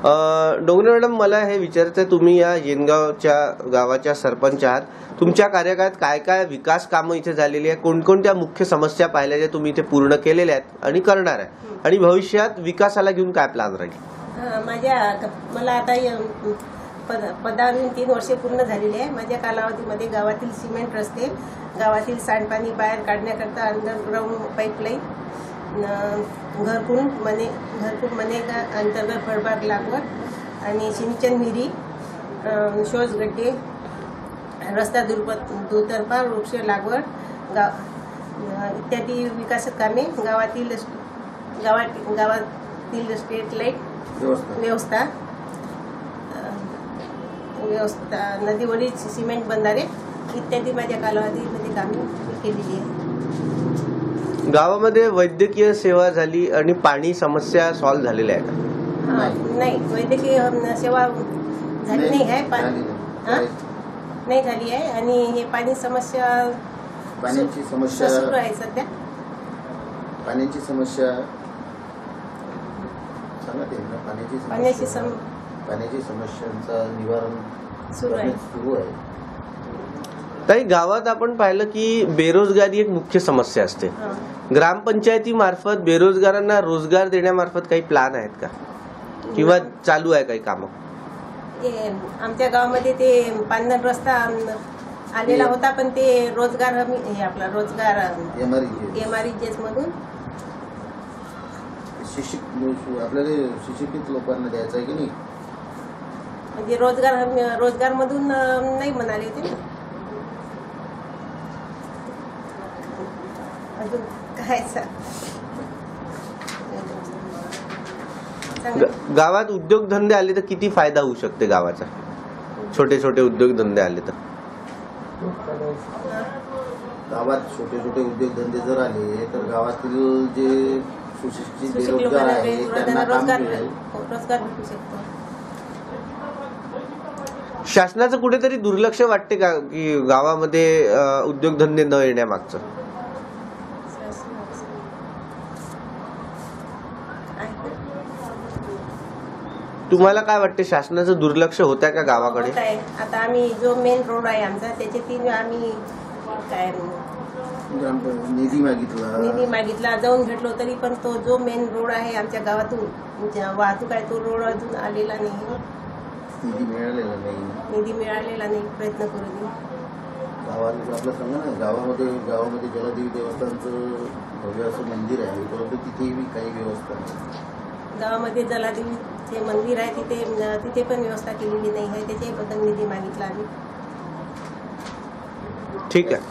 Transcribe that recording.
Dongre madam, मला हे विचारायचं आहे, तुम्ही या येनगावच्या गावाच्या सरपंच आहात. तुमच्या कार्यकाळात काय काय विकास कामं इथे झालेली आहे, कोणकोणत्या मुख्य समस्या पाहिल्या ज्या तुम्ही इथे पूर्ण केलेल्या आहेत आणि करणार आहे, आणि भविष्यात विकासाला घेऊन काय प्लॅन राहील? मला आता पदावरून 3 वर्षे पूर्ण झालेली आहे. माझ्या कालावधीमध्ये गावातील सिमेंट रस्ते, गावातील सांडपाणी बाहेर काढण्याकरता अंडरग्राऊंड पाईपलाईन, घरकुल मने अंतर्गत फळबाग लागवड आणि सिंचन विहिरी, शौच गड्डे, रस्ता दुतर्फा वृक्ष लागवड इत्यादी विकास कामे, गावातील स्ट्रीट लाईट व्यवस्था, नदीवरील सिमेंट बंधारे इत्यादी माझ्या कालावधीमध्ये कामे केलेली आहे. गावामध्ये वैद्यकीय सेवा झाली आणि पाणी समस्या सॉल्व्ह झालेल्या आहे? नाही, वैद्यकीय सेवा झाली नाही आहे, नाही झाली आहे. आणि हे पाण्याची समस्या सुरू आहे सध्या. पाण्याची समस्या पाण्याची समस्यांचा निवारण सुरू आहे. ताई, गावात आपण पाहिलं की बेरोजगारी एक मुख्य समस्या असते. ग्रामपंचायती मार्फत बेरोजगारांना रोजगार देण्यामार्फत काही प्लॅन आहेत का, किंवा चालू आहे काही कामं? आमच्या गावामध्ये ते पांढर रस्ता आलेला होता, पण ते रोजगार आपला रोजगार MREGS मधून आपल्याला सुशिक्षित लोकांना द्यायचं आहे की नाही, म्हणजे रोजगार मधून नाही म्हणाले ते. अजून काय गावात उद्योगधंदे आले तर किती फायदा होऊ शकते गावाचा? छोटे छोटे उद्योगधंदे आले तर गावात छोटे उद्योगधंदे जर आले तर गावातील जे सुशिक्षित बेरोजगार आहेत त्यांना रोजगार भेटू शकतो. शासनाचं कुठेतरी दुर्लक्ष वाटते का की गावामध्ये उद्योगधंदे न येण्यामागचं? तुम्हाला काय वाटते, शासनाचं दुर्लक्ष होत आहे का गावाकडे? आता आम्ही जो मेन रोड आहे आमचा, त्याच्यातील आम्ही काय निधी मागितला, जाऊन भेटलो, तरी पण तो जो मेन रोड आहे आमच्या गावातून वाहतूक आहे, तो रोड अजून आलेला नाही, निधी मिळालेला नाही. प्रयत्न करू. आपलं सांगा ना, गावामध्ये जलदेवी देवस्थानचं भव्य असं मंदिर आहे, परंतु तिथेही काही व्यवस्था नाही. गावामध्ये जलादेवीचे मंदिर आहे, तिथे पण व्यवस्था केलेली नाही आहे. त्याच्याबद्दल निधी मागितला आम्ही. ठीक आहे.